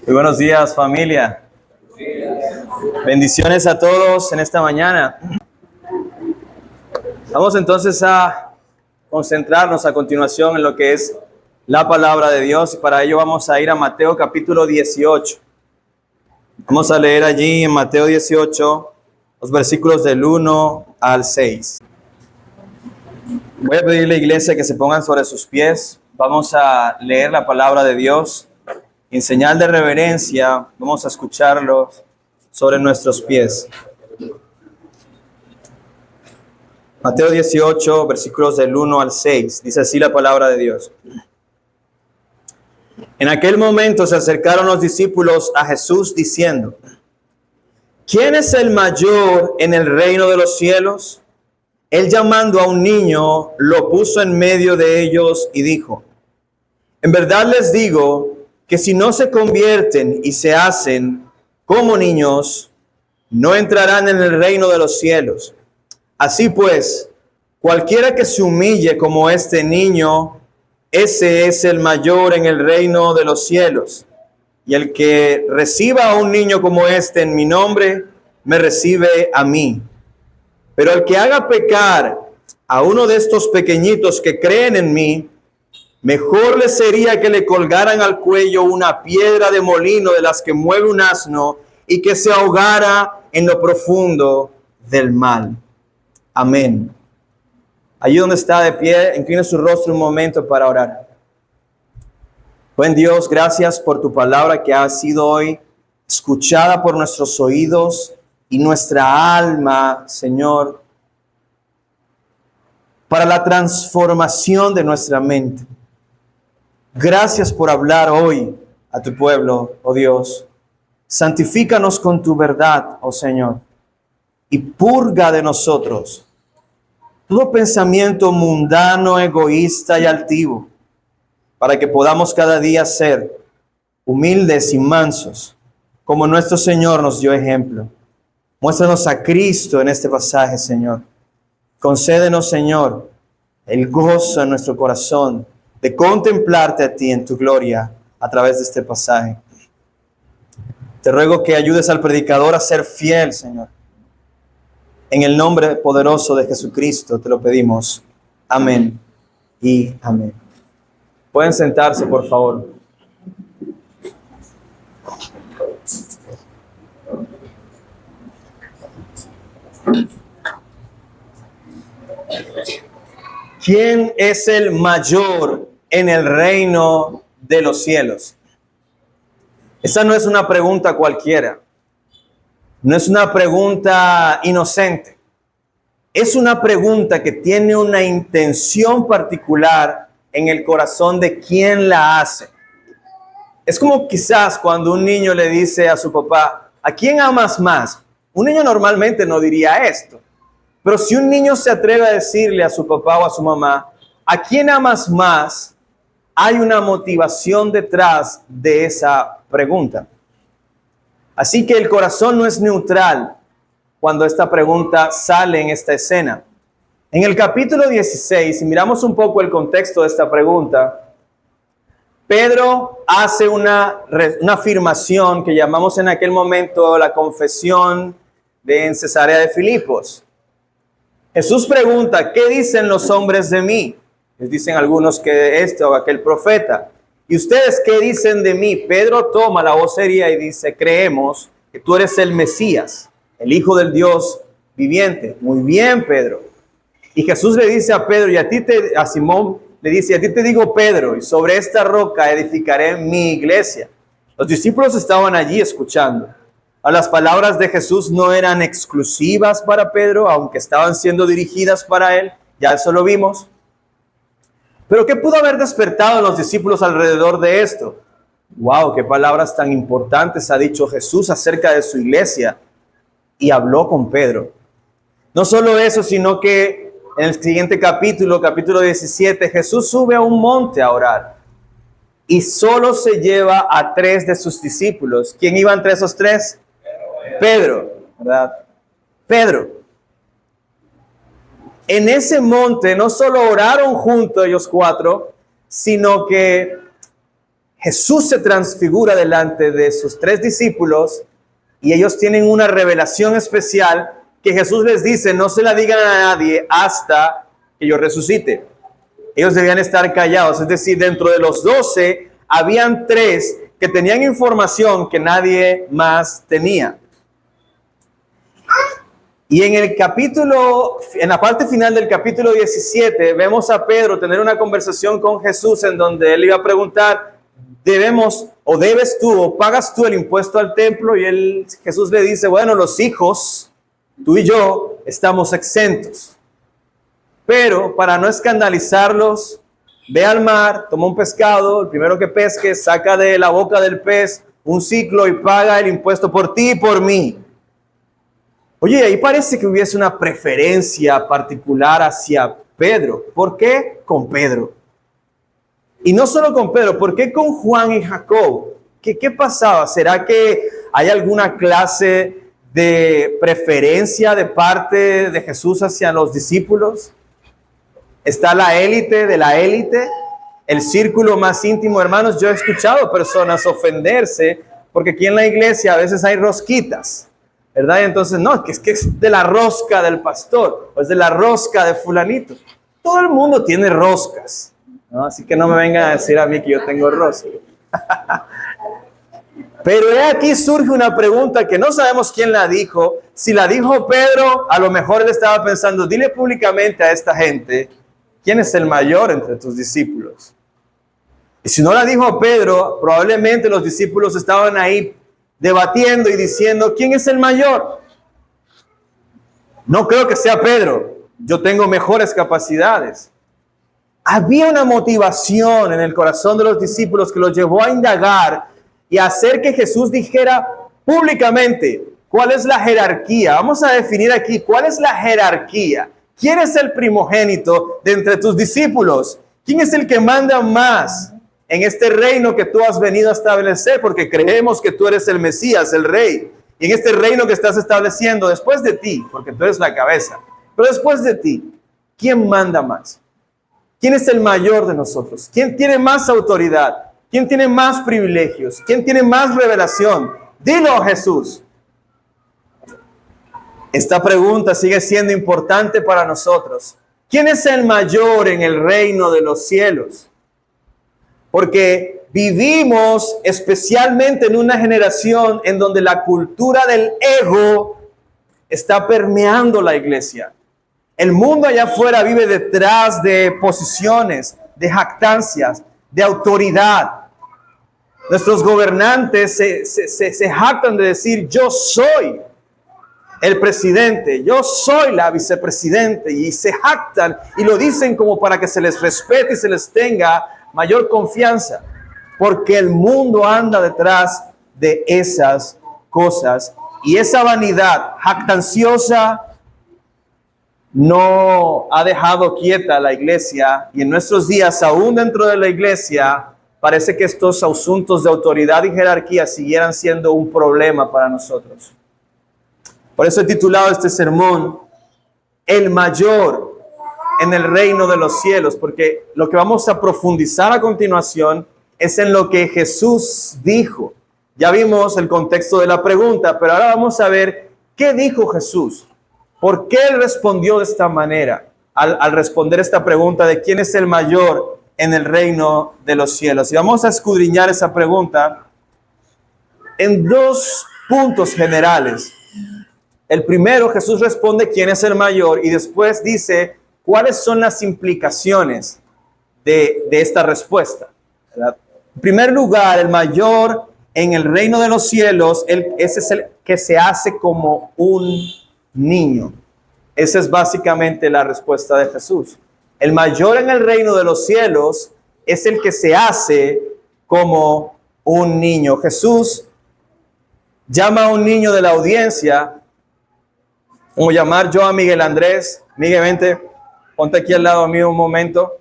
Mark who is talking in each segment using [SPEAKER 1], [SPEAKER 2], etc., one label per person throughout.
[SPEAKER 1] Muy buenos días, familia. Bendiciones a todos en esta mañana. Vamos entonces a concentrarnos a continuación en lo que es la palabra de Dios, y para ello vamos a ir a Mateo capítulo 18. Vamos a leer allí en Mateo 18 los versículos del 1 al 6. Voy a pedirle a la iglesia que se pongan sobre sus pies. Vamos a leer la palabra de Dios. En señal de reverencia, vamos a escucharlo sobre nuestros pies. Mateo 18, versículos del 1 al 6. Dice así la palabra de Dios. En aquel momento se acercaron los discípulos a Jesús diciendo: ¿Quién es el mayor en el reino de los cielos? Él, llamando a un niño, lo puso en medio de ellos y dijo: En verdad les digo que si no se convierten y se hacen como niños, no entrarán en el reino de los cielos. Así pues, cualquiera que se humille como este niño, ese es el mayor en el reino de los cielos. Y el que reciba a un niño como este en mi nombre, me recibe a mí. Pero el que haga pecar a uno de estos pequeñitos que creen en mí, mejor le sería que le colgaran al cuello una piedra de molino de las que mueve un asno y que se ahogara en lo profundo del mar. Amén. Allí donde está de pie, incline su rostro un momento para orar. Buen Dios, gracias por tu palabra que ha sido hoy escuchada por nuestros oídos y nuestra alma, Señor, para la transformación de nuestra mente. Gracias por hablar hoy a tu pueblo, oh Dios. Santifícanos con tu verdad, oh Señor, y purga de nosotros todo pensamiento mundano, egoísta y altivo, para que podamos cada día ser humildes y mansos, como nuestro Señor nos dio ejemplo. Muéstranos a Cristo en este pasaje, Señor. Concédenos, Señor, el gozo en nuestro corazón de contemplarte a ti en tu gloria a través de este pasaje. Te ruego que ayudes al predicador a ser fiel, Señor. En el nombre poderoso de Jesucristo te lo pedimos. Amén y amén. Pueden sentarse, por favor. ¿Quién es el mayor en el reino de los cielos? Esa no es una pregunta cualquiera. No es una pregunta inocente. Es una pregunta que tiene una intención particular en el corazón de quien la hace. Es como quizás cuando un niño le dice a su papá: ¿a quién amas más? Un niño normalmente no diría esto. Pero si un niño se atreve a decirle a su papá o a su mamá: ¿a quién amas más?, hay una motivación detrás de esa pregunta. Así que el corazón no es neutral cuando esta pregunta sale en esta escena. En el capítulo 16, si miramos un poco el contexto de esta pregunta, Pedro hace una afirmación que llamamos en aquel momento la confesión en Cesarea de Filipos. Jesús pregunta: ¿qué dicen los hombres de mí? Les dicen algunos que este o aquel profeta. ¿Y ustedes qué dicen de mí? Pedro toma la vocería y dice: creemos que tú eres el Mesías, el Hijo del Dios viviente. Muy bien, Pedro. Y Jesús le dice a Pedro, a Simón le dice: a ti te digo, Pedro, y sobre esta roca edificaré mi iglesia. Los discípulos estaban allí escuchando. Las palabras de Jesús no eran exclusivas para Pedro, aunque estaban siendo dirigidas para él. Ya eso lo vimos. Pero ¿qué pudo haber despertado en los discípulos alrededor de esto? ¡Wow! ¡Qué palabras tan importantes ha dicho Jesús acerca de su iglesia! Y habló con Pedro. No solo eso, sino que en el siguiente capítulo 17, Jesús sube a un monte a orar. Y solo se lleva a 3 de sus discípulos. ¿Quién iba entre esos 3? Pedro, ¿verdad? Pedro. En ese monte no solo oraron juntos ellos 4, sino que Jesús se transfigura delante de sus 3 discípulos y ellos tienen una revelación especial que Jesús les dice, no se la digan a nadie hasta que yo resucite. Ellos debían estar callados, es decir, dentro de los 12 habían 3 que tenían información que nadie más tenía. Y en la parte final del capítulo 17, vemos a Pedro tener una conversación con Jesús en donde él iba a preguntar, ¿debes tú o pagas tú el impuesto al templo? Y Jesús le dice, bueno, los hijos, tú y yo, estamos exentos. Pero para no escandalizarlos, ve al mar, toma un pescado, el primero que pesque, saca de la boca del pez un ciclo y paga el impuesto por ti y por mí. Oye, ahí parece que hubiese una preferencia particular hacia Pedro. ¿Por qué con Pedro? Y no solo con Pedro, ¿por qué con Juan y Jacob? ¿Qué pasaba? ¿Será que hay alguna clase de preferencia de parte de Jesús hacia los discípulos? ¿Está la élite de la élite? El círculo más íntimo, hermanos. Yo he escuchado personas ofenderse porque aquí en la iglesia a veces hay rosquitas, ¿verdad? Y entonces, no, es que es de la rosca del pastor, o es de la rosca de fulanito. Todo el mundo tiene roscas, ¿no? Así que no me vengan a decir a mí que yo tengo rosca. Pero aquí surge una pregunta que no sabemos quién la dijo. Si la dijo Pedro, a lo mejor él estaba pensando, dile públicamente a esta gente, ¿quién es el mayor entre tus discípulos? Y si no la dijo Pedro, probablemente los discípulos estaban ahí debatiendo y diciendo, ¿quién es el mayor? No creo que sea Pedro, yo tengo mejores capacidades. Había una motivación en el corazón de los discípulos que los llevó a indagar y a hacer que Jesús dijera públicamente cuál es la jerarquía. Vamos a definir aquí cuál es la jerarquía. ¿Quién es el primogénito de entre tus discípulos? ¿Quién es el que manda más en este reino que tú has venido a establecer? Porque creemos que tú eres el Mesías, el Rey. Y en este reino que estás estableciendo después de ti, porque tú eres la cabeza, pero después de ti, ¿quién manda más? ¿Quién es el mayor de nosotros? ¿Quién tiene más autoridad? ¿Quién tiene más privilegios? ¿Quién tiene más revelación? Dilo, Jesús. Esta pregunta sigue siendo importante para nosotros. ¿Quién es el mayor en el reino de los cielos? Porque vivimos especialmente en una generación en donde la cultura del ego está permeando la iglesia. El mundo allá afuera vive detrás de posiciones, de jactancias, de autoridad. Nuestros gobernantes se jactan de decir, yo soy el presidente, yo soy la vicepresidente, y se jactan y lo dicen como para que se les respete y se les tenga mayor confianza, porque el mundo anda detrás de esas cosas y esa vanidad jactanciosa no ha dejado quieta a la iglesia, y en nuestros días, aún dentro de la iglesia, parece que estos asuntos de autoridad y jerarquía siguieran siendo un problema para nosotros. Por eso he titulado este sermón, El mayor en el reino de los cielos, porque lo que vamos a profundizar a continuación es en lo que Jesús dijo. Ya vimos el contexto de la pregunta, pero ahora vamos a ver qué dijo Jesús. ¿Por qué él respondió de esta manera al responder esta pregunta de quién es el mayor en el reino de los cielos? Y vamos a escudriñar esa pregunta en 2 puntos generales. El primero, Jesús responde quién es el mayor y después dice cuáles son las implicaciones de esta respuesta, ¿verdad? En primer lugar, el mayor en el reino de los cielos, ese es el que se hace como un niño. Esa es básicamente la respuesta de Jesús. El mayor en el reino de los cielos es el que se hace como un niño. Jesús llama a un niño de la audiencia, como llamar yo a Miguel Andrés. Miguel, vente, ponte aquí al lado mío un momento.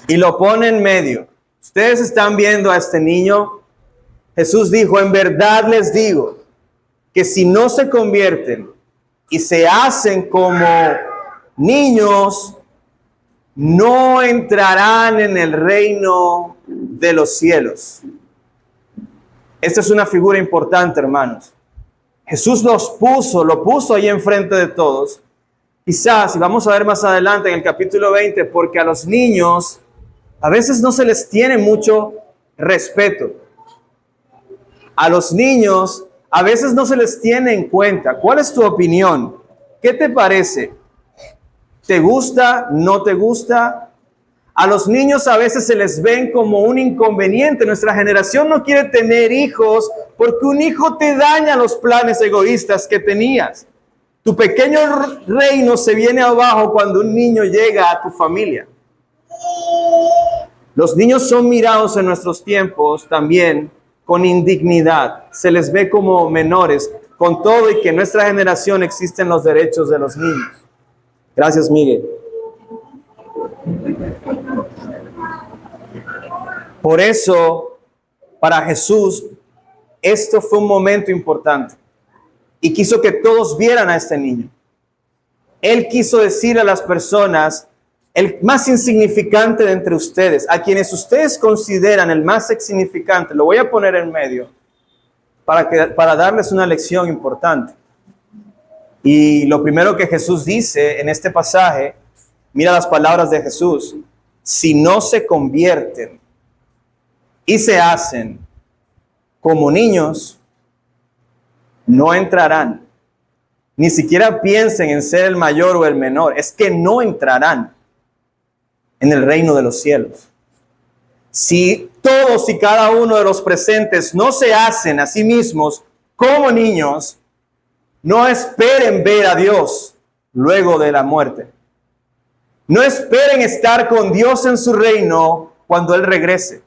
[SPEAKER 1] Y lo pone en medio. Ustedes están viendo a este niño. Jesús dijo, en verdad les digo, que si no se convierten y se hacen como niños, no entrarán en el reino de los cielos. Esta es una figura importante, hermanos. Jesús lo puso ahí enfrente de todos. Quizás, y vamos a ver más adelante en el capítulo 20, porque a los niños a veces no se les tiene mucho respeto. A los niños a veces no se les tiene en cuenta. ¿Cuál es tu opinión? ¿Qué te parece? ¿Te gusta? ¿No te gusta? A los niños a veces se les ven como un inconveniente. Nuestra generación no quiere tener hijos porque un hijo te daña los planes egoístas que tenías. Tu pequeño reino se viene abajo cuando un niño llega a tu familia. Los niños son mirados en nuestros tiempos también con indignidad. Se les ve como menores, con todo y que en nuestra generación existen los derechos de los niños. Gracias, Miguel. Por eso, para Jesús, esto fue un momento importante. Y quiso que todos vieran a este niño. Él quiso decir a las personas, el más insignificante de entre ustedes, a quienes ustedes consideran el más insignificante, lo voy a poner en medio, para darles una lección importante. Y lo primero que Jesús dice en este pasaje, mira las palabras de Jesús: si no se convierten y se hacen como niños, no entrarán. Ni siquiera piensen en ser el mayor o el menor. Es que no entrarán en el reino de los cielos. Si todos y cada uno de los presentes no se hacen a sí mismos como niños, no esperen ver a Dios luego de la muerte. No esperen estar con Dios en su reino cuando Él regrese.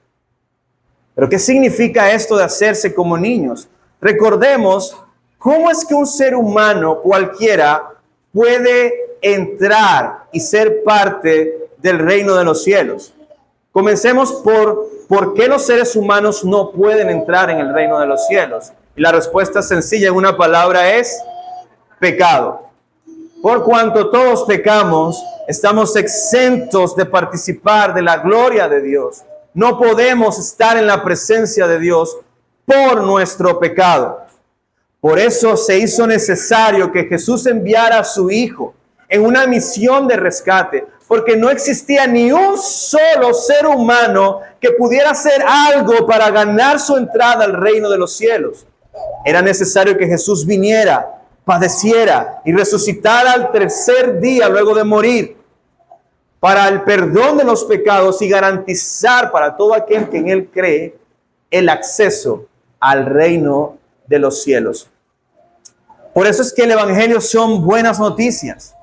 [SPEAKER 1] Pero ¿qué significa esto de hacerse como niños? Recordemos cómo es que un ser humano cualquiera puede entrar y ser parte del reino de los cielos. Comencemos por qué los seres humanos no pueden entrar en el reino de los cielos. Y la respuesta sencilla en una palabra es pecado. Por cuanto todos pecamos, estamos exentos de participar de la gloria de Dios. No podemos estar en la presencia de Dios por nuestro pecado. Por eso se hizo necesario que Jesús enviara a su Hijo en una misión de rescate, porque no existía ni un solo ser humano que pudiera hacer algo para ganar su entrada al reino de los cielos. Era necesario que Jesús viniera, padeciera y resucitara al tercer día luego de morir, para el perdón de los pecados y garantizar para todo aquel que en Él cree el acceso al reino de los cielos. Por eso es que el Evangelio son buenas noticias,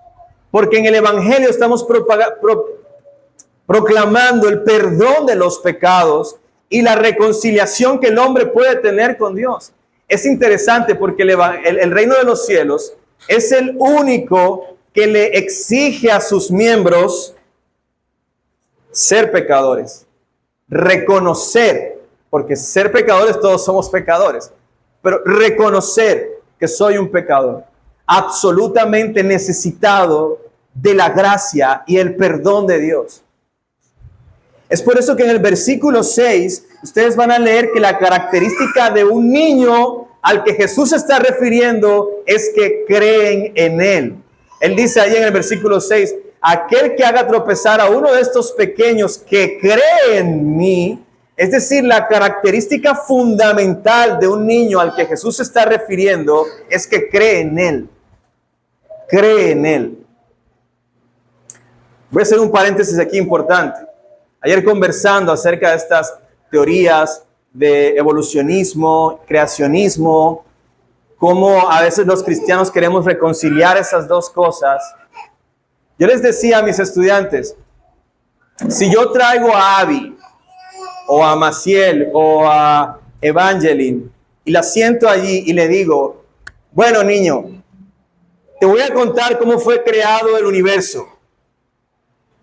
[SPEAKER 1] porque en el Evangelio estamos proclamando el perdón de los pecados y la reconciliación que el hombre puede tener con Dios. Es interesante porque el reino de los cielos es el único que le exige a sus miembros ser pecadores, reconocer, porque ser pecadores todos somos pecadores, pero reconocer que soy un pecador, absolutamente necesitado de la gracia y el perdón de Dios. Es por eso que en el versículo 6, ustedes van a leer que la característica de un niño al que Jesús se está refiriendo es que creen en Él. Él dice ahí en el versículo 6, aquel que haga tropezar a uno de estos pequeños que cree en mí, es decir, la característica fundamental de un niño al que Jesús se está refiriendo es que cree en Él. Cree en Él. Voy a hacer un paréntesis aquí importante. Ayer conversando acerca de estas teorías de evolucionismo, creacionismo, cómo a veces los cristianos queremos reconciliar esas dos cosas. Yo les decía a mis estudiantes, si yo traigo a Abby, o a Maciel, o a Evangeline, y la siento allí y le digo, bueno, niño, te voy a contar cómo fue creado el universo.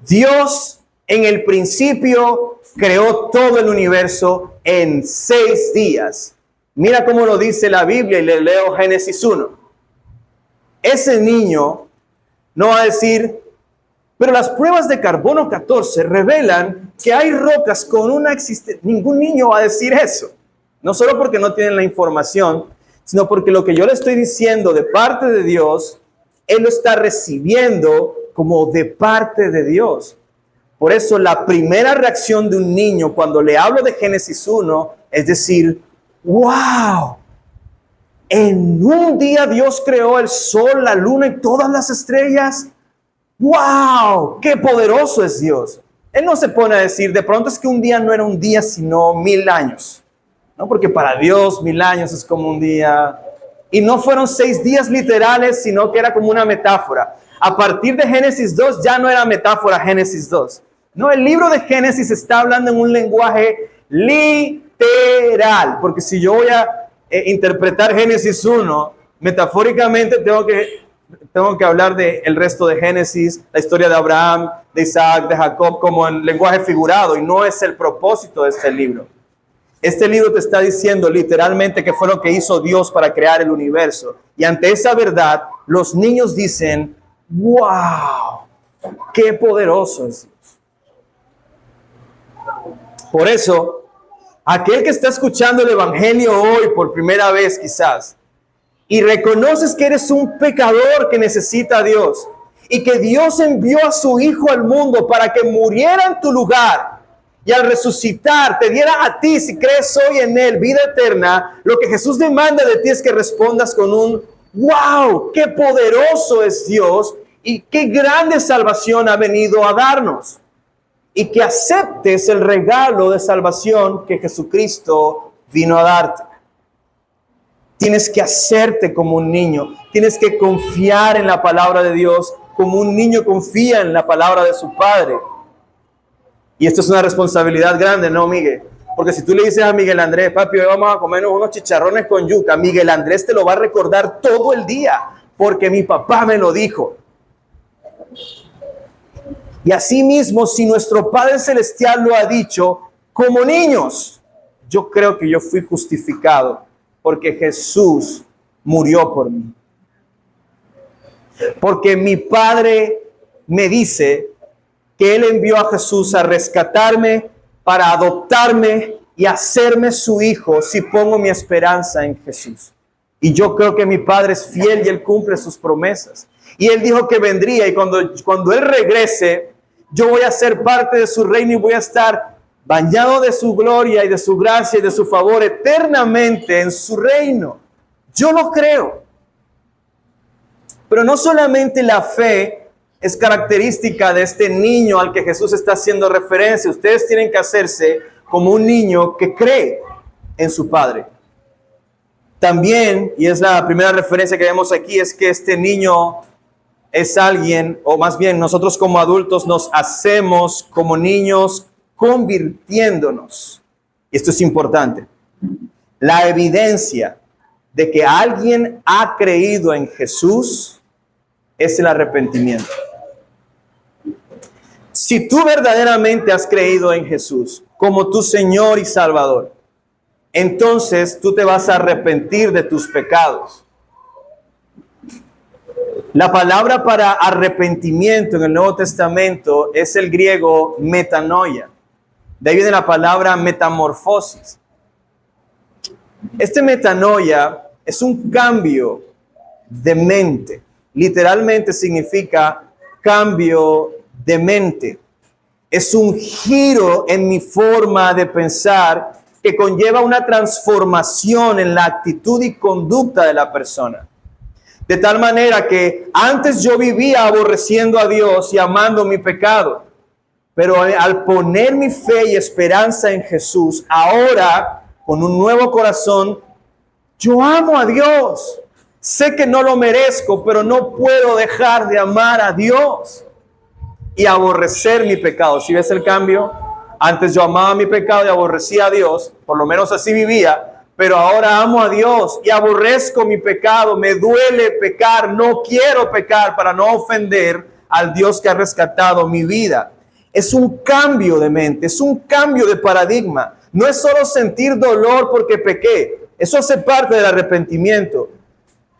[SPEAKER 1] Dios en el principio creó todo el universo en 6 días. Mira cómo lo dice la Biblia y le leo Génesis 1. Ese niño no va a decir, Pero las pruebas de carbono 14 revelan que hay rocas con una existencia. Ningún niño va a decir eso. No solo porque no tienen la información, sino porque lo que yo le estoy diciendo de parte de Dios, él lo está recibiendo como de parte de Dios. Por eso la primera reacción de un niño cuando le hablo de Génesis 1 es decir, wow, en un día Dios creó el sol, la luna y todas las estrellas. ¡Wow! ¡Qué poderoso es Dios! Él no se pone a decir, de pronto es que un día no era un día, sino 1000 años. No, porque para Dios 1000 años es como un día. Y no fueron 6 días literales, sino que era como una metáfora. A partir de Génesis 2 ya no era metáfora Génesis 2. No, el libro de Génesis está hablando en un lenguaje literal. Porque si yo voy a interpretar Génesis 1, metafóricamente tengo que hablar del resto de Génesis, la historia de Abraham, de Isaac, de Jacob, como en lenguaje figurado, y no es el propósito de este libro. Este libro te está diciendo literalmente qué fue lo que hizo Dios para crear el universo. Y ante esa verdad, los niños dicen, wow, qué poderoso es Dios. Por eso, aquel que está escuchando el evangelio hoy por primera vez quizás, y reconoces que eres un pecador que necesita a Dios y que Dios envió a su Hijo al mundo para que muriera en tu lugar y al resucitar te diera a ti, si crees hoy en Él, vida eterna, lo que Jesús demanda de ti es que respondas con un ¡wow! ¡Qué poderoso es Dios! Y qué grande salvación ha venido a darnos. Y que aceptes el regalo de salvación que Jesucristo vino a darte. Tienes que hacerte como un niño. Tienes que confiar en la palabra de Dios como un niño confía en la palabra de su padre. Y esto es una responsabilidad grande, ¿no, Miguel? Porque si tú le dices a Miguel Andrés, papi, hoy vamos a comernos unos chicharrones con yuca, Miguel Andrés te lo va a recordar todo el día, porque mi papá me lo dijo. Y así mismo, si nuestro Padre Celestial lo ha dicho, como niños, yo creo que yo fui justificado porque Jesús murió por mí. Porque mi Padre me dice que Él envió a Jesús a rescatarme, para adoptarme y hacerme su hijo si pongo mi esperanza en Jesús. Y yo creo que mi Padre es fiel y Él cumple sus promesas. Y Él dijo que vendría y cuando Él regrese, yo voy a ser parte de su reino y voy a estar bañado de su gloria y de su gracia y de su favor eternamente en su reino. Yo lo creo. Pero no solamente la fe es característica de este niño al que Jesús está haciendo referencia. Ustedes tienen que hacerse como un niño que cree en su Padre. También, y es la primera referencia que vemos aquí, es que este niño es alguien, o más bien nosotros como adultos nos hacemos como niños convirtiéndonos. Y esto es importante. La evidencia de que alguien ha creído en Jesús es el arrepentimiento. Si tú verdaderamente has creído en Jesús como tu Señor y Salvador, entonces tú te vas a arrepentir de tus pecados. La palabra para arrepentimiento en el Nuevo Testamento es el griego metanoia. De ahí viene la palabra metamorfosis. Este metanoia es un cambio de mente. Literalmente significa cambio de mente. Es un giro en mi forma de pensar que conlleva una transformación en la actitud y conducta de la persona. De tal manera que antes yo vivía aborreciendo a Dios y amando mi pecado. Pero al poner mi fe y esperanza en Jesús, ahora con un nuevo corazón, yo amo a Dios. Sé que no lo merezco, pero no puedo dejar de amar a Dios y aborrecer mi pecado. ¿Sí ves el cambio? Antes yo amaba mi pecado y aborrecía a Dios, por lo menos así vivía, pero ahora amo a Dios y aborrezco mi pecado. Me duele pecar, no quiero pecar para no ofender al Dios que ha rescatado mi vida. Es un cambio de mente, es un cambio de paradigma. No es solo sentir dolor porque pequé, eso hace parte del arrepentimiento.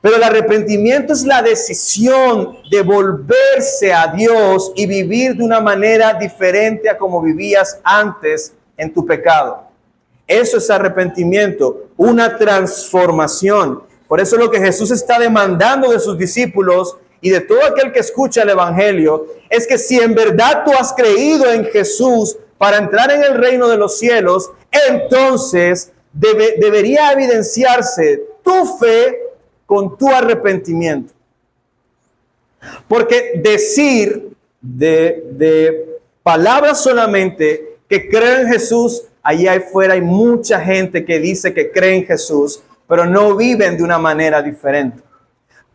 [SPEAKER 1] Pero el arrepentimiento es la decisión de volverse a Dios y vivir de una manera diferente a como vivías antes en tu pecado. Eso es arrepentimiento, una transformación. Por eso lo que Jesús está demandando de sus discípulos y de todo aquel que escucha el Evangelio es que si en verdad tú has creído en Jesús para entrar en el reino de los cielos, entonces debería evidenciarse tu fe con tu arrepentimiento. Porque decir de palabras solamente que creo en Jesús, allá afuera hay mucha gente que dice que cree en Jesús, pero no viven de una manera diferente.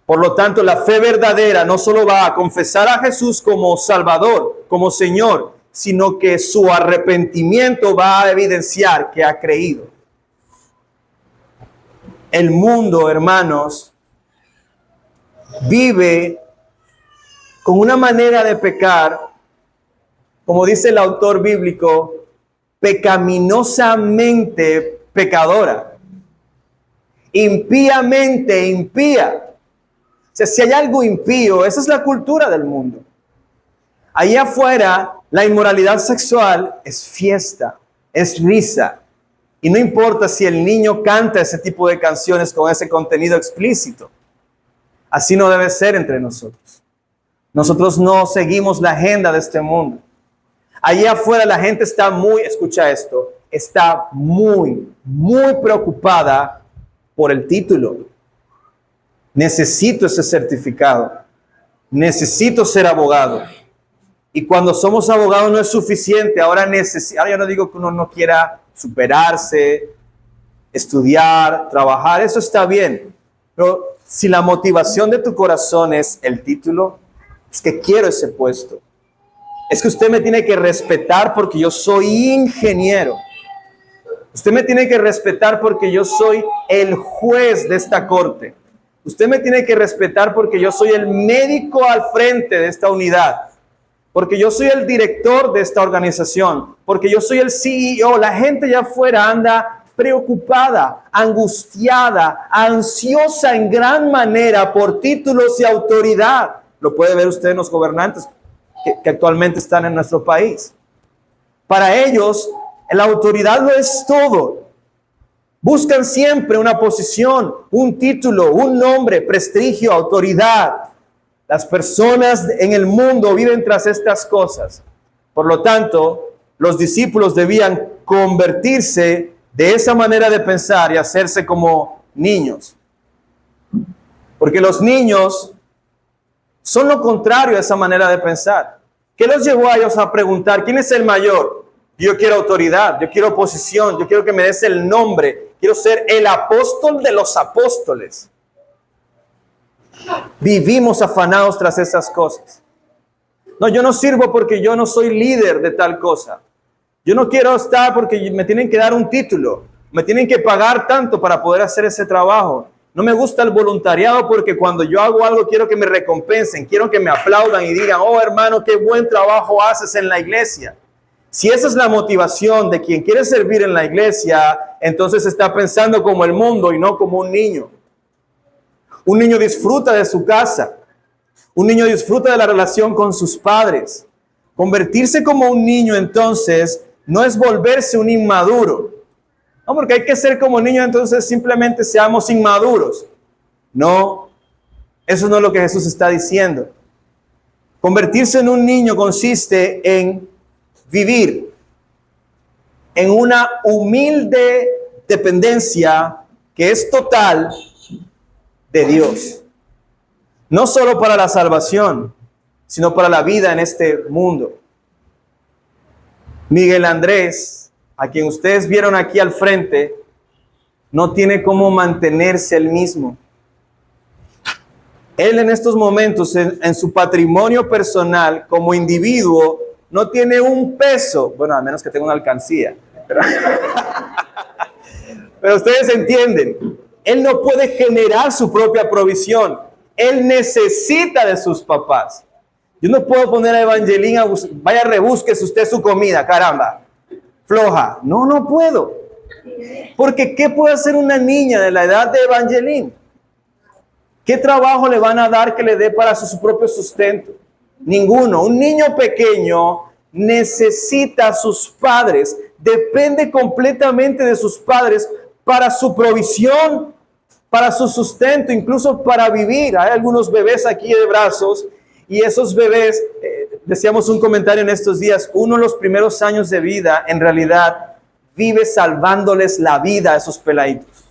[SPEAKER 1] Por lo tanto, la fe verdadera no solo va a confesar a Jesús como Salvador, como Señor, sino que su arrepentimiento va a evidenciar que ha creído. El mundo, hermanos, vive con una manera de pecar, como dice el autor bíblico, pecaminosamente pecadora, impíamente impía. O sea, si hay algo impío, esa es la cultura del mundo. Allá afuera, la inmoralidad sexual es fiesta, es risa. Y no importa si el niño canta ese tipo de canciones con ese contenido explícito. Así no debe ser entre nosotros. Nosotros no seguimos la agenda de este mundo. Allá afuera la gente está escucha esto, está muy preocupada por el título. Necesito ese certificado. Necesito ser abogado. Y cuando somos abogados no es suficiente. Ahora yo no digo que uno no quiera superarse, estudiar, trabajar. Eso está bien. Pero si la motivación de tu corazón es el título, es que quiero ese puesto. Es que usted me tiene que respetar porque yo soy ingeniero. Usted me tiene que respetar porque yo soy el juez de esta corte. Usted me tiene que respetar porque yo soy el médico al frente de esta unidad. Porque yo soy el director de esta organización. Porque yo soy el CEO. La gente allá afuera anda preocupada, angustiada, ansiosa en gran manera por títulos y autoridad. Lo puede ver usted en los gobernantes que actualmente están en nuestro país. Para ellos, la autoridad lo es todo. Buscan siempre una posición, un título, un nombre, prestigio, autoridad. Las personas en el mundo viven tras estas cosas. Por lo tanto, los discípulos debían convertirse de esa manera de pensar y hacerse como niños. Porque los niños son lo contrario a esa manera de pensar. ¿Qué los llevó a ellos a preguntar quién es el mayor? Yo quiero autoridad, yo quiero posición, yo quiero que me des el nombre, quiero ser el apóstol de los apóstoles. Vivimos afanados tras esas cosas. No, yo no sirvo porque yo no soy líder de tal cosa. Yo no quiero estar porque me tienen que dar un título, me tienen que pagar tanto para poder hacer ese trabajo. No me gusta el voluntariado porque cuando yo hago algo quiero que me recompensen, quiero que me aplaudan y digan, oh hermano, qué buen trabajo haces en la iglesia. Si esa es la motivación de quien quiere servir en la iglesia, entonces está pensando como el mundo y no como un niño. Un niño disfruta de su casa. Un niño disfruta de la relación con sus padres. Convertirse como un niño entonces no es volverse un inmaduro. No, porque hay que ser como niños, entonces simplemente seamos inmaduros. No, eso no es lo que Jesús está diciendo. Convertirse en un niño consiste en vivir en una humilde dependencia que es total de Dios. No solo para la salvación, sino para la vida en este mundo. Miguel Andrés, a quien ustedes vieron aquí al frente, no tiene cómo mantenerse él mismo. Él en estos momentos, en su patrimonio personal, como individuo, no tiene un peso. Bueno, a menos que tenga una alcancía. Pero ustedes entienden. Él no puede generar su propia provisión. Él necesita de sus papás. Yo no puedo poner a Evangeline a vaya, rebúsquese usted su comida, caramba. Floja. No, no puedo. Porque ¿qué puede hacer una niña de la edad de Evangeline? ¿Qué trabajo le van a dar que le dé para su propio sustento? Ninguno. Un niño pequeño necesita a sus padres, depende completamente de sus padres para su provisión, para su sustento, incluso para vivir. Hay algunos bebés aquí de brazos y esos bebés, decíamos un comentario en estos días, uno de los primeros años de vida en realidad vive salvándoles la vida a esos peladitos.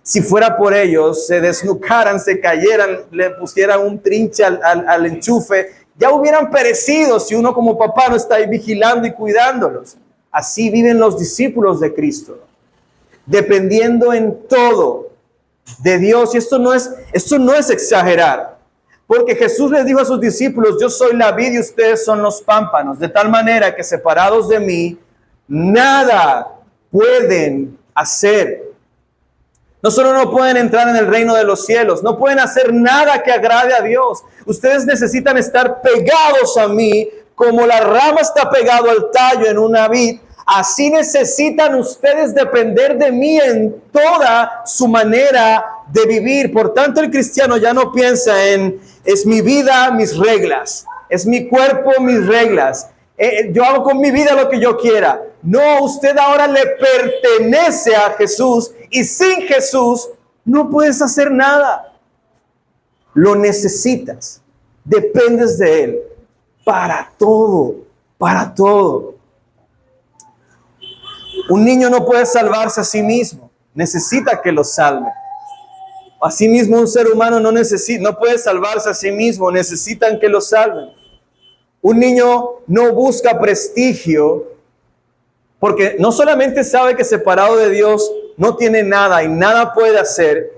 [SPEAKER 1] Si fuera por ellos, se desnucaran, se cayeran, le pusieran un trinche al enchufe, ya hubieran perecido si uno como papá no está ahí vigilando y cuidándolos. Así viven los discípulos de Cristo, dependiendo en todo de Dios. Y esto no es exagerar, porque Jesús les dijo a sus discípulos: yo soy la vid y ustedes son los pámpanos, de tal manera que separados de mí, nada pueden hacer. No solo no pueden entrar en el reino de los cielos, no pueden hacer nada que agrade a Dios. Ustedes necesitan estar pegados a mí, como la rama está pegado al tallo en una vid. Así necesitan ustedes depender de mí en toda su manera de vivir. Por tanto, el cristiano ya no piensa en es mi vida, mis reglas, es mi cuerpo, mis reglas. Yo hago con mi vida lo que yo quiera. No, usted ahora le pertenece a Jesús y sin Jesús no puedes hacer nada. Lo necesitas, dependes de Él para todo, para todo. Un niño no puede salvarse a sí mismo, necesita que lo salve. Asimismo, un ser humano no puede salvarse a sí mismo, necesitan que lo salven. Un niño no busca prestigio porque no solamente sabe que separado de Dios no tiene nada y nada puede hacer,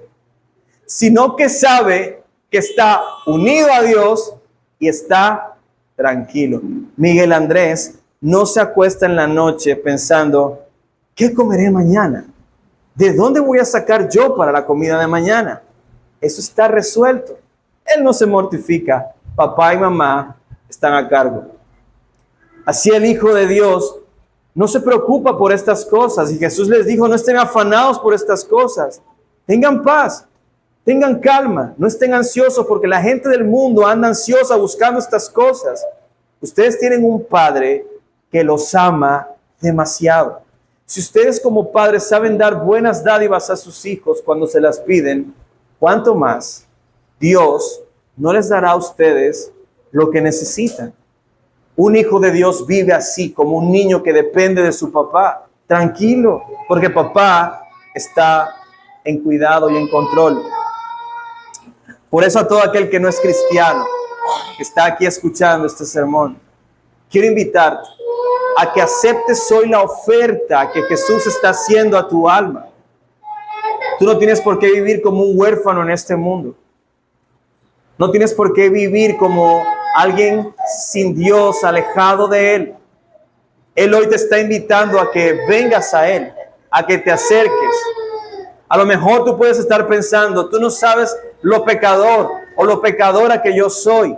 [SPEAKER 1] sino que sabe que está unido a Dios y está tranquilo. Miguel Andrés no se acuesta en la noche pensando: ¿qué comeré mañana? ¿De dónde voy a sacar yo para la comida de mañana? Eso está resuelto. Él no se mortifica. Papá y mamá están a cargo. Así el Hijo de Dios no se preocupa por estas cosas. Y Jesús les dijo: no estén afanados por estas cosas. Tengan paz, tengan calma, no estén ansiosos, porque la gente del mundo anda ansiosa buscando estas cosas. Ustedes tienen un Padre que los ama demasiado. Si ustedes como padres saben dar buenas dádivas a sus hijos cuando se las piden, ¿cuánto más Dios no les dará a ustedes lo que necesitan? Un hijo de Dios vive así, como un niño que depende de su papá, tranquilo, porque papá está en cuidado y en control. Por eso, a todo aquel que no es cristiano, que está aquí escuchando este sermón, quiero invitarte a que aceptes hoy la oferta que Jesús está haciendo a tu alma. Tú no tienes por qué vivir como un huérfano en este mundo. No tienes por qué vivir como alguien sin Dios, alejado de Él. Él hoy te está invitando a que vengas a Él, a que te acerques. A lo mejor tú puedes estar pensando: tú no sabes lo pecador o lo pecadora que yo soy.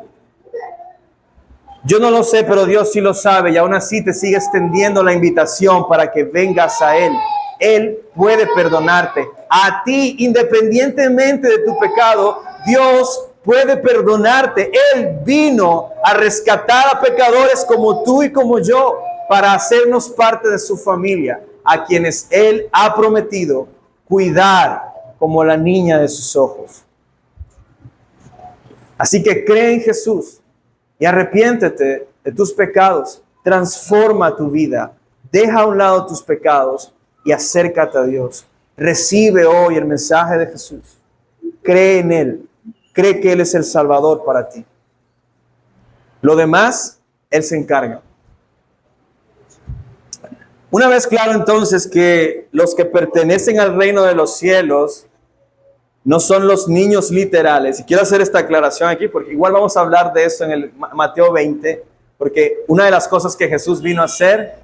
[SPEAKER 1] Yo no lo sé, pero Dios sí lo sabe, y aún así te sigue extendiendo la invitación para que vengas a Él. Él puede perdonarte. A ti, independientemente de tu pecado, Dios puede perdonarte. Él vino a rescatar a pecadores como tú y como yo, para hacernos parte de su familia, a quienes Él ha prometido cuidar como la niña de sus ojos. Así que cree en Jesús y arrepiéntete de tus pecados. Transforma tu vida. Deja a un lado tus pecados y acércate a Dios. Recibe hoy el mensaje de Jesús. Cree en Él. Cree que Él es el Salvador para ti. Lo demás, Él se encarga. Una vez claro entonces que los que pertenecen al reino de los cielos no son los niños literales. Y quiero hacer esta aclaración aquí porque igual vamos a hablar de eso en el Mateo 20, porque una de las cosas que Jesús vino a hacer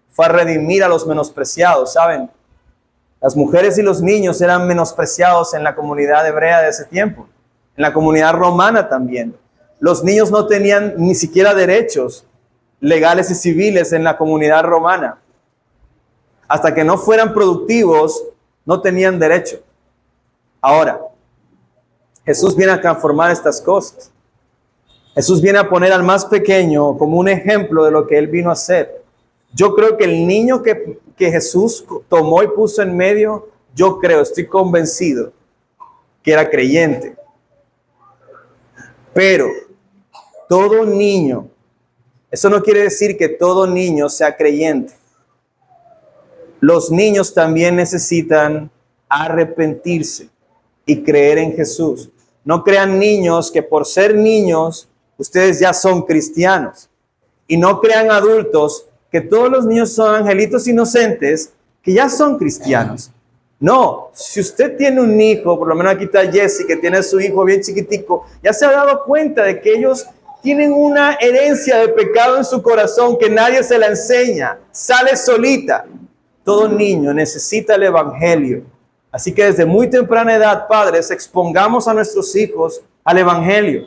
[SPEAKER 1] fue a redimir a los menospreciados, ¿saben? Las mujeres y los niños eran menospreciados en la comunidad hebrea de ese tiempo, en la comunidad romana también. Los niños no tenían ni siquiera derechos legales y civiles en la comunidad romana. Hasta que no fueran productivos, no tenían derecho. Ahora, Jesús viene a transformar estas cosas. Jesús viene a poner al más pequeño como un ejemplo de lo que Él vino a hacer. Yo creo que el niño que Jesús tomó y puso en medio, estoy convencido que era creyente. Pero todo niño, eso no quiere decir que todo niño sea creyente. Los niños también necesitan arrepentirse y creer en Jesús. No crean niños que por ser niños ustedes ya son cristianos. Y no crean adultos que todos los niños son angelitos inocentes que ya son cristianos. No, si usted tiene un hijo, por lo menos aquí está Jesse, que tiene a su hijo bien chiquitico, ya se ha dado cuenta de que ellos tienen una herencia de pecado en su corazón que nadie se la enseña, sale solita. Todo niño necesita el evangelio. Así que desde muy temprana edad, padres, expongamos a nuestros hijos al evangelio.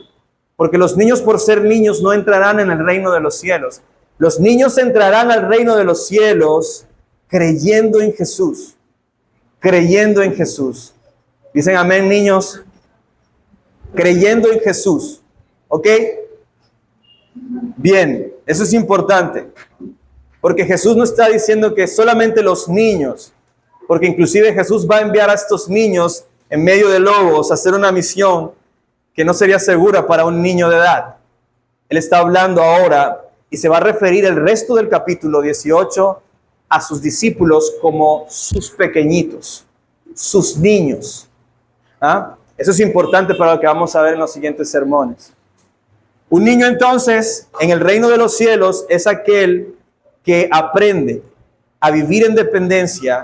[SPEAKER 1] Porque los niños, por ser niños, no entrarán en el reino de los cielos. Los niños entrarán al reino de los cielos creyendo en Jesús. Creyendo en Jesús. Dicen amén, niños. Creyendo en Jesús. ¿Ok? Bien, eso es importante. Porque Jesús no está diciendo que solamente los niños, porque inclusive Jesús va a enviar a estos niños en medio de lobos a hacer una misión que no sería segura para un niño de edad. Él está hablando ahora y se va a referir el resto del capítulo 18 a sus discípulos como sus pequeñitos, sus niños. ¿Ah? Eso es importante para lo que vamos a ver en los siguientes sermones. Un niño entonces en el reino de los cielos es aquel que aprende a vivir en dependencia,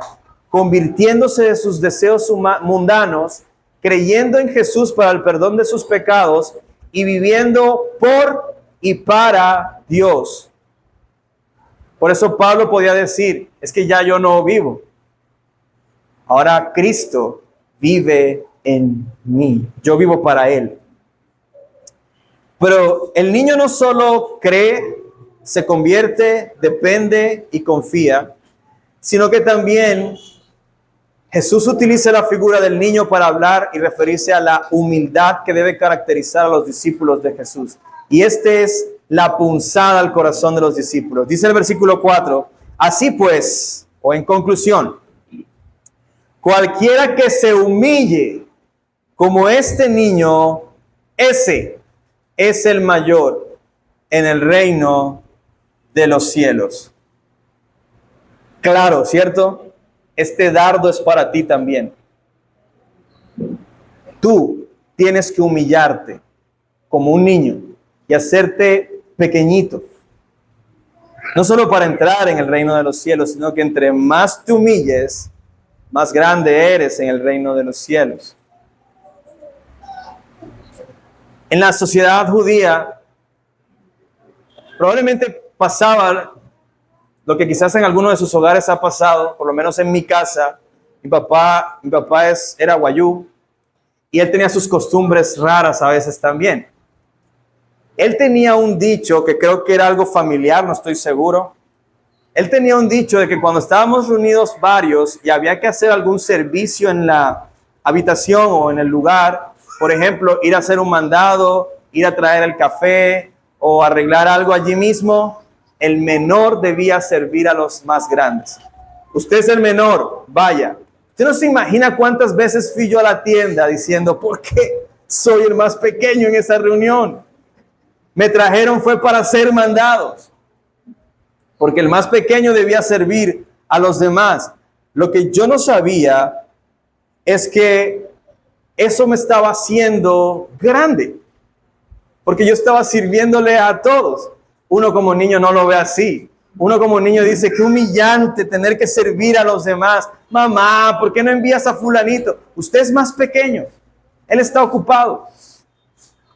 [SPEAKER 1] convirtiéndose de sus deseos mundanos, creyendo en Jesús para el perdón de sus pecados y viviendo por y para Dios. Por eso Pablo podía decir, es que ya yo no vivo. Ahora Cristo vive en mí. Yo vivo para Él. Pero el niño no solo cree, se convierte, depende y confía, sino que también Jesús utiliza la figura del niño para hablar y referirse a la humildad que debe caracterizar a los discípulos de Jesús. Y este es la punzada al corazón de los discípulos. Dice el versículo 4, así pues, o en conclusión, cualquiera que se humille como este niño, ese es el mayor en el reino de los cielos. Claro, ¿cierto? Este dardo es para ti también. Tú tienes que humillarte como un niño y hacerte pequeñito. No solo para entrar en el reino de los cielos, sino que entre más te humilles, más grande eres en el reino de los cielos. En la sociedad judía, probablemente pasaba lo que quizás en alguno de sus hogares ha pasado, por lo menos en mi casa. Mi papá era guayú y él tenía sus costumbres raras a veces también. Él tenía un dicho que creo que era algo familiar, no estoy seguro. Él tenía un dicho de que cuando estábamos reunidos varios y había que hacer algún servicio en la habitación o en el lugar, por ejemplo, ir a hacer un mandado, ir a traer el café o arreglar algo allí mismo, el menor debía servir a los más grandes. Usted es el menor, vaya. Usted no se imagina cuántas veces fui yo a la tienda diciendo, ¿por qué soy el más pequeño en esa reunión? Me trajeron fue para ser mandados, porque el más pequeño debía servir a los demás. Lo que yo no sabía es que eso me estaba haciendo grande, porque yo estaba sirviéndole a todos. Uno como niño no lo ve así. Uno como niño dice, qué humillante tener que servir a los demás. Mamá, ¿por qué no envías a fulanito? Usted es más pequeño. Él está ocupado.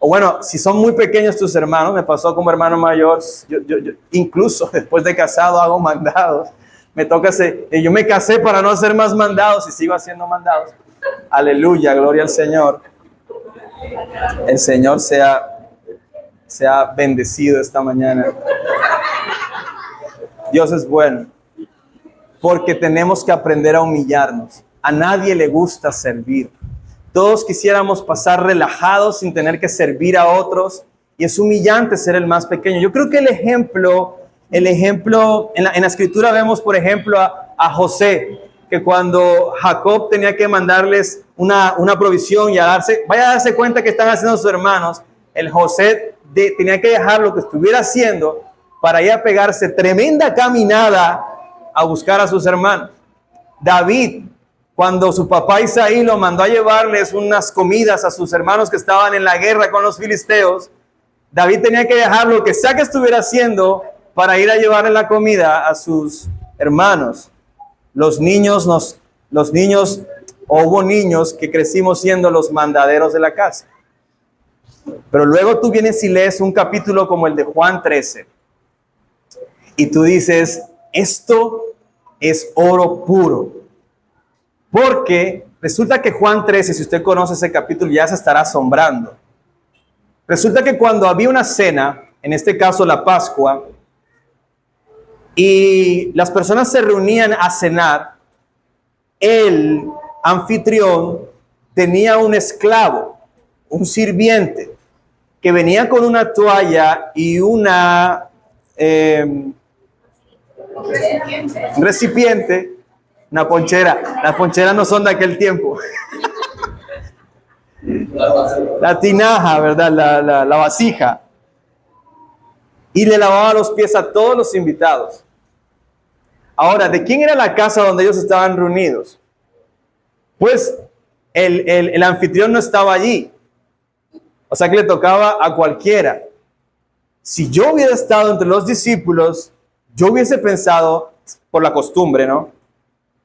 [SPEAKER 1] O bueno, si son muy pequeños tus hermanos, me pasó como hermano mayor, yo incluso después de casado hago mandados. Me toca hacer, yo me casé para no hacer más mandados y sigo haciendo mandados. Aleluya, gloria al Señor. El Señor sea bendecido esta mañana. Dios es bueno, porque tenemos que aprender a humillarnos. A nadie le gusta servir. Todos quisiéramos pasar relajados sin tener que servir a otros. Y es humillante ser el más pequeño. Yo creo que el ejemplo en la escritura vemos, por ejemplo, a José, que cuando Jacob tenía que mandarles una provisión y vaya a darse cuenta que están haciendo sus hermanos, el José tenía que dejar lo que estuviera haciendo para ir a pegarse tremenda caminada a buscar a sus hermanos. David, cuando su papá Isaí lo mandó a llevarles unas comidas a sus hermanos que estaban en la guerra con los filisteos, David tenía que dejar lo que sea que estuviera haciendo para ir a llevarle la comida a sus hermanos. Los niños, o hubo niños que crecimos siendo los mandaderos de la casa. Pero luego tú vienes y lees un capítulo como el de Juan 13 y tú dices, esto es oro puro. Porque resulta que Juan 13, si usted conoce ese capítulo, ya se estará asombrando. Resulta que cuando había una cena, en este caso la Pascua, y las personas se reunían a cenar, el anfitrión tenía un esclavo, un sirviente, que venía con una toalla y un recipiente, una ponchera. Las poncheras no son de aquel tiempo. La tinaja, ¿verdad? La vasija. Y le lavaba los pies a todos los invitados. Ahora, ¿de quién era la casa donde ellos estaban reunidos? Pues el anfitrión no estaba allí. O sea que le tocaba a cualquiera. Si yo hubiera estado entre los discípulos, yo hubiese pensado, por la costumbre, ¿no?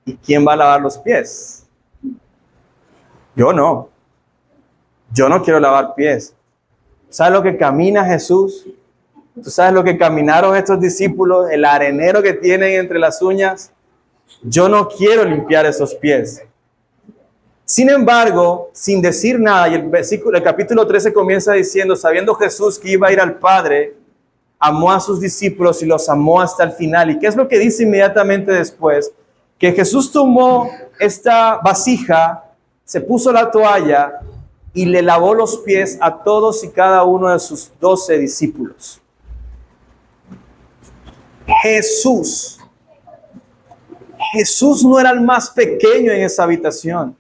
[SPEAKER 1] ¿Y quién va a lavar los pies? Yo no. Yo no quiero lavar pies. ¿Sabes lo que camina Jesús? ¿Tú sabes lo que caminaron estos discípulos? El arenero que tienen entre las uñas. Yo no quiero limpiar esos pies. Sin embargo, sin decir nada, y el capítulo 13 comienza diciendo, sabiendo Jesús que iba a ir al Padre, amó a sus discípulos y los amó hasta el final. ¿Y qué es lo que dice inmediatamente después? Que Jesús tomó esta vasija, se puso la toalla y le lavó los pies a todos y cada uno de sus 12 discípulos. Jesús no era el más pequeño en esa habitación.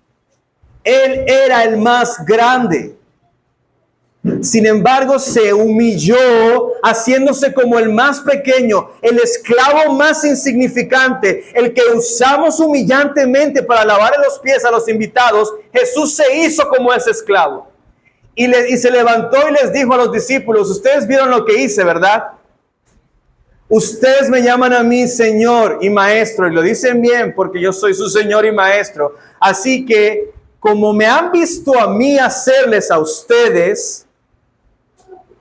[SPEAKER 1] Él era el más grande. Sin embargo, se humilló haciéndose como el más pequeño, el esclavo más insignificante, el que usamos humillantemente para lavar los pies a los invitados. Jesús se hizo como ese esclavo. Y se levantó y les dijo a los discípulos, ustedes vieron lo que hice, ¿verdad? Ustedes me llaman a mí Señor y Maestro, y lo dicen bien porque yo soy su Señor y Maestro. Así que, como me han visto a mí hacerles a ustedes,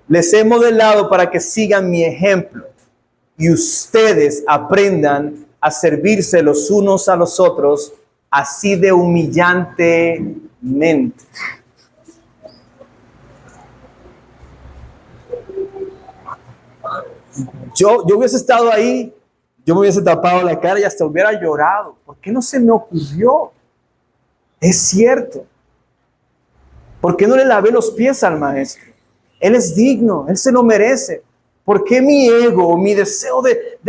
[SPEAKER 1] les he modelado para que sigan mi ejemplo y ustedes aprendan a servirse los unos a los otros así de humillantemente. Yo hubiese estado ahí, yo me hubiese tapado la cara y hasta hubiera llorado. ¿Por qué no se me ocurrió? Es cierto. ¿Por qué no le lavé los pies al maestro? Él es digno, él se lo merece. ¿Por qué mi ego, mi deseo de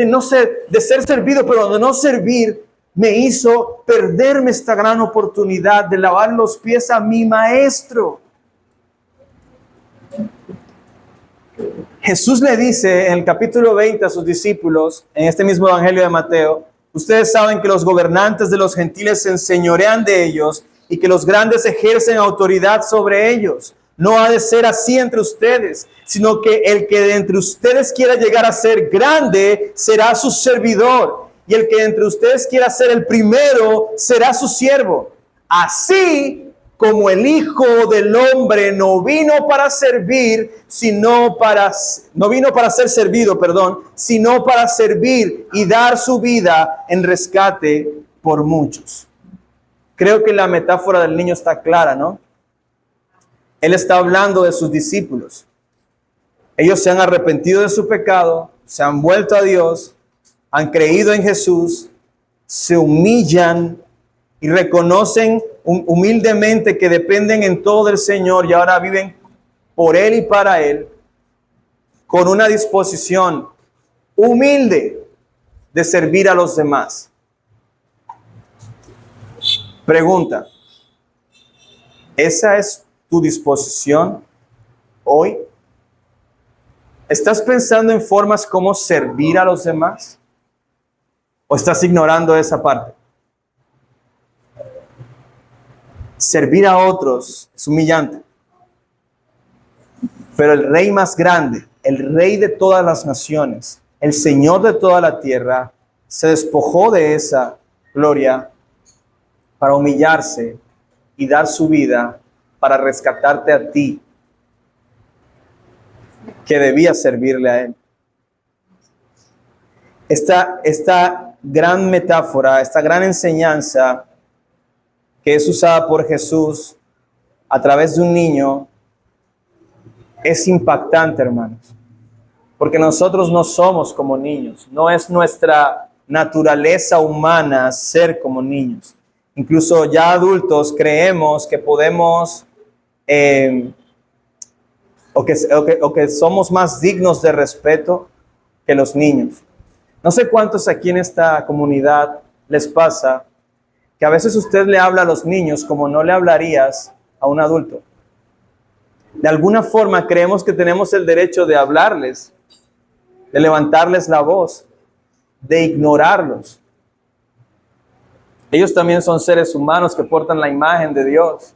[SPEAKER 1] ser servido, pero de no servir, me hizo perderme esta gran oportunidad de lavar los pies a mi maestro? Jesús le dice en el capítulo 20 a sus discípulos, en este mismo evangelio de Mateo, ustedes saben que los gobernantes de los gentiles se enseñorean de ellos y que los grandes ejercen autoridad sobre ellos. No ha de ser así entre ustedes, sino que el que de entre ustedes quiera llegar a ser grande será su servidor, y el que de entre ustedes quiera ser el primero será su siervo. Así como el Hijo del Hombre no vino para ser servido, sino para servir y dar su vida en rescate por muchos. Creo que la metáfora del niño está clara, ¿no? Él está hablando de sus discípulos. Ellos se han arrepentido de su pecado, se han vuelto a Dios, han creído en Jesús, se humillan y reconocen humildemente, que dependen en todo del Señor y ahora viven por Él y para Él, con una disposición humilde de servir a los demás. Pregunta, ¿esa es tu disposición hoy? ¿Estás pensando en formas como servir a los demás? ¿O estás ignorando esa parte? Servir a otros es humillante. Pero el Rey más grande, el Rey de todas las naciones, el Señor de toda la tierra, se despojó de esa gloria para humillarse y dar su vida para rescatarte a ti, que debía servirle a Él. Esta gran metáfora, esta gran enseñanza que es usada por Jesús a través de un niño, es impactante, hermanos, porque nosotros no somos como niños, no es nuestra naturaleza humana ser como niños. Incluso ya adultos creemos que podemos o que somos más dignos de respeto que los niños. No sé cuántos aquí en esta comunidad les pasa que a veces usted le habla a los niños como no le hablarías a un adulto. De alguna forma creemos que tenemos el derecho de hablarles, de levantarles la voz, de ignorarlos. Ellos también son seres humanos que portan la imagen de Dios.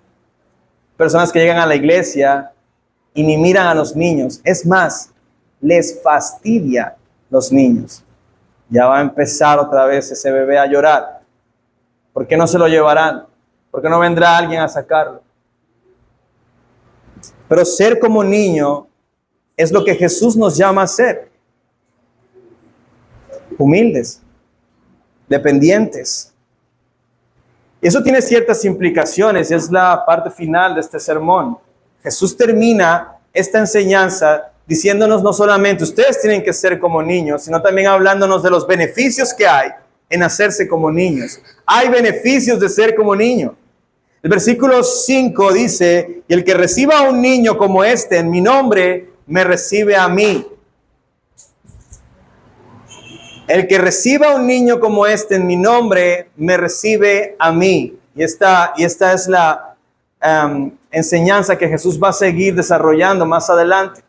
[SPEAKER 1] Personas que llegan a la iglesia y ni miran a los niños. Es más, les fastidia los niños. Ya va a empezar otra vez ese bebé a llorar. ¿Por qué no se lo llevarán? ¿Por qué no vendrá alguien a sacarlo? Pero ser como niño es lo que Jesús nos llama a ser. Humildes, dependientes. Y eso tiene ciertas implicaciones, es la parte final de este sermón. Jesús termina esta enseñanza diciéndonos no solamente ustedes tienen que ser como niños, sino también hablándonos de los beneficios que hay en hacerse como niños. Hay beneficios de ser como niño. El versículo 5 dice, y el que reciba a un niño como este en mi nombre, me recibe a mí. El que reciba a un niño como este en mi nombre, me recibe a mí. Y esta es la enseñanza que Jesús va a seguir desarrollando más adelante.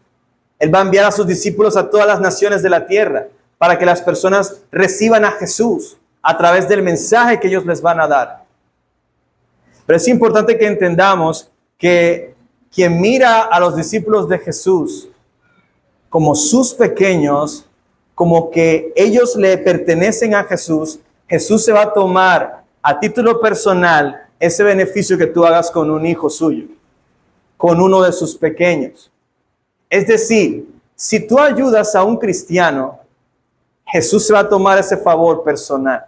[SPEAKER 1] Él va a enviar a sus discípulos a todas las naciones de la tierra para que las personas reciban a Jesús a través del mensaje que ellos les van a dar. Pero es importante que entendamos que quien mira a los discípulos de Jesús como sus pequeños, como que ellos le pertenecen a Jesús, Jesús se va a tomar a título personal ese beneficio que tú hagas con un hijo suyo, con uno de sus pequeños. Es decir, si tú ayudas a un cristiano, Jesús se va a tomar ese favor personal.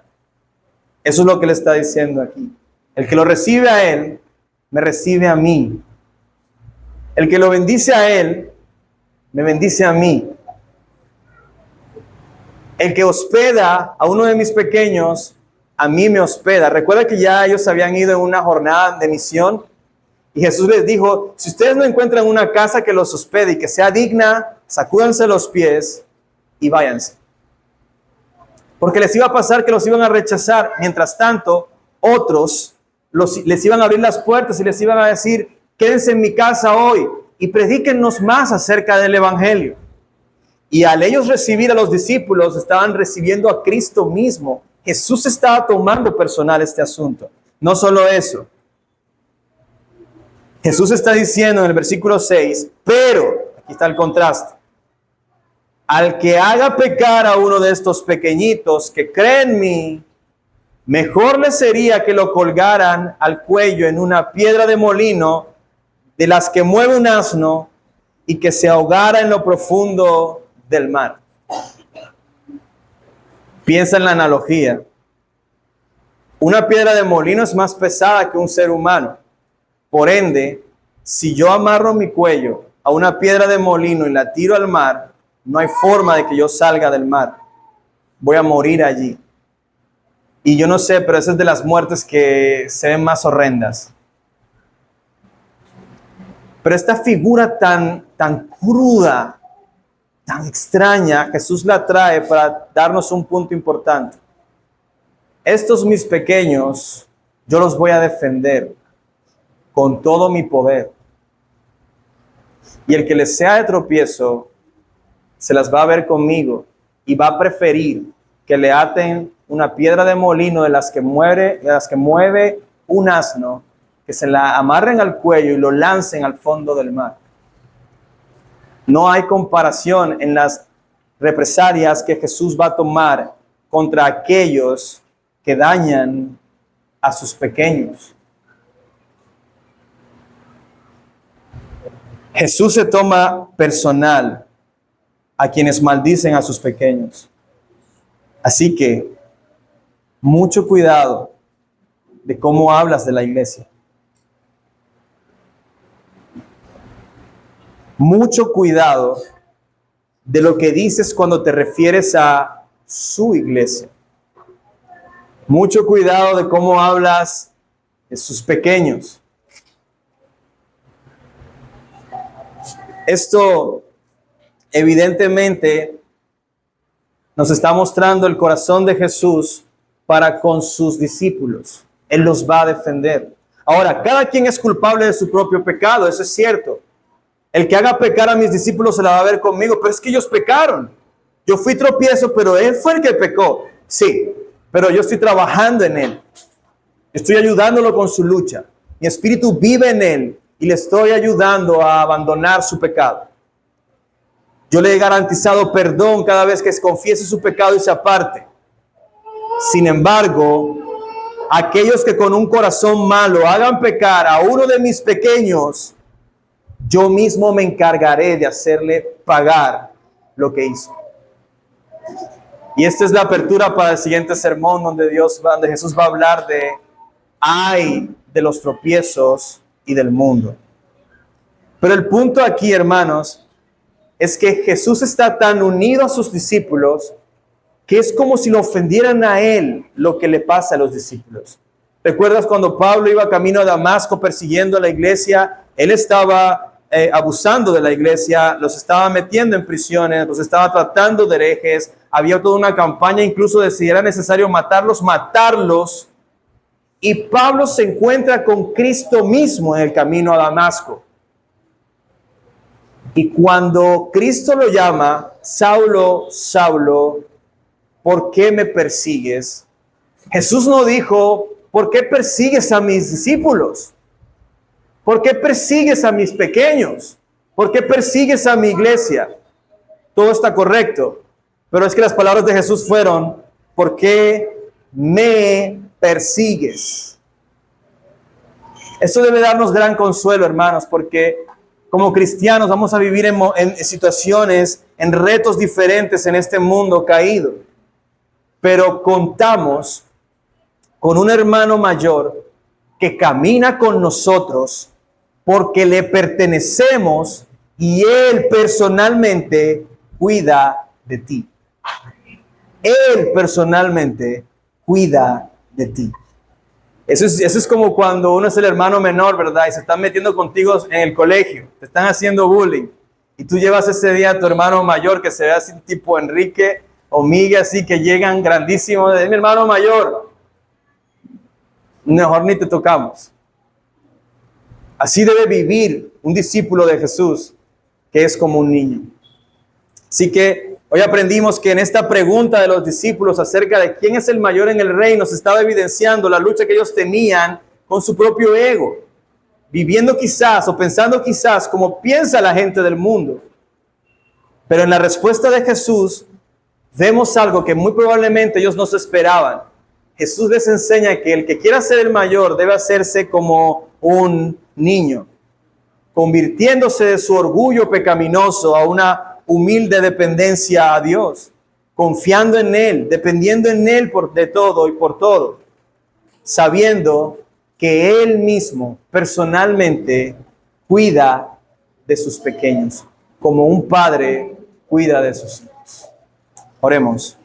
[SPEAKER 1] Eso es lo que le está diciendo aquí. El que lo recibe a él, me recibe a mí. El que lo bendice a él, me bendice a mí. El que hospeda a uno de mis pequeños, a mí me hospeda. Recuerda que ya ellos habían ido en una jornada de misión y Jesús les dijo, si ustedes no encuentran una casa que los hospede y que sea digna, sacúdanse los pies y váyanse. Porque les iba a pasar que los iban a rechazar. Mientras tanto, otros les iban a abrir las puertas y les iban a decir, quédense en mi casa hoy y predíquennos más acerca del evangelio. Y al ellos recibir a los discípulos, estaban recibiendo a Cristo mismo. Jesús estaba tomando personal este asunto. No solo eso. Jesús está diciendo en el versículo 6, pero, aquí está el contraste, al que haga pecar a uno de estos pequeñitos que cree en mí, mejor le sería que lo colgaran al cuello en una piedra de molino de las que mueve un asno y que se ahogara en lo profundo del mar. Piensa en la analogía. Una piedra de molino es más pesada que un ser humano. Por ende, si yo amarro mi cuello a una piedra de molino y la tiro al mar, no hay forma de que yo salga del mar. Voy a morir allí. Y yo no sé, pero esa es de las muertes que se ven más horrendas. Pero esta figura tan cruda, tan extraña, Jesús la trae para darnos un punto importante. Estos mis pequeños, yo los voy a defender con todo mi poder. Y el que les sea de tropiezo, se las va a ver conmigo y va a preferir que le aten una piedra de molino de las que mueve un asno, que se la amarren al cuello y lo lancen al fondo del mar. No hay comparación en las represalias que Jesús va a tomar contra aquellos que dañan a sus pequeños. Jesús se toma personal a quienes maldicen a sus pequeños. Así que, mucho cuidado de cómo hablas de la iglesia. Mucho cuidado de lo que dices cuando te refieres a su iglesia. Mucho cuidado de cómo hablas de sus pequeños. Esto evidentemente nos está mostrando el corazón de Jesús para con sus discípulos. Él los va a defender. Ahora, cada quien es culpable de su propio pecado, eso es cierto. El que haga pecar a mis discípulos se la va a ver conmigo, pero es que ellos pecaron. Yo fui tropiezo, pero él fue el que pecó. Sí, pero yo estoy trabajando en él. Estoy ayudándolo con su lucha. Mi espíritu vive en él y le estoy ayudando a abandonar su pecado. Yo le he garantizado perdón cada vez que confiese su pecado y se aparte. Sin embargo, aquellos que con un corazón malo hagan pecar a uno de mis pequeños, yo mismo me encargaré de hacerle pagar lo que hizo. Y esta es la apertura para el siguiente sermón donde Jesús va a hablar de ay de los tropiezos y del mundo. Pero el punto aquí, hermanos, es que Jesús está tan unido a sus discípulos que es como si lo ofendieran a él lo que le pasa a los discípulos. ¿Recuerdas cuando Pablo iba camino a Damasco persiguiendo a la iglesia? Él estaba abusando de la iglesia, los estaba metiendo en prisiones, los estaba tratando de herejes. Había toda una campaña incluso de si era necesario matarlos. Y Pablo se encuentra con Cristo mismo en el camino a Damasco. Y cuando Cristo lo llama, Saulo, Saulo, ¿por qué me persigues? Jesús no dijo, ¿por qué persigues a mis discípulos? ¿Por qué persigues a mis pequeños? ¿Por qué persigues a mi iglesia? Todo está correcto, pero es que las palabras de Jesús fueron, ¿por qué me persigues? Esto debe darnos gran consuelo, hermanos, porque como cristianos vamos a vivir en situaciones, en retos diferentes en este mundo caído. Pero contamos con un hermano mayor que camina con nosotros porque le pertenecemos y él personalmente cuida de ti. Él personalmente cuida de ti. Eso es como cuando uno es el hermano menor, ¿verdad? Y se están metiendo contigo en el colegio. Te están haciendo bullying. Y tú llevas ese día a tu hermano mayor que se ve así tipo Enrique o Miguel, así que llegan grandísimos. Es mi hermano mayor. Mejor ni te tocamos. Así debe vivir un discípulo de Jesús que es como un niño. Así que hoy aprendimos que en esta pregunta de los discípulos acerca de quién es el mayor en el reino se estaba evidenciando la lucha que ellos tenían con su propio ego, viviendo quizás o pensando quizás como piensa la gente del mundo. Pero en la respuesta de Jesús vemos algo que muy probablemente ellos no se esperaban. Jesús les enseña que el que quiera ser el mayor debe hacerse como un niño, convirtiéndose de su orgullo pecaminoso a una humilde dependencia a Dios, confiando en Él, dependiendo en Él de todo y por todo, sabiendo que Él mismo personalmente cuida de sus pequeños, como un padre cuida de sus hijos. Oremos.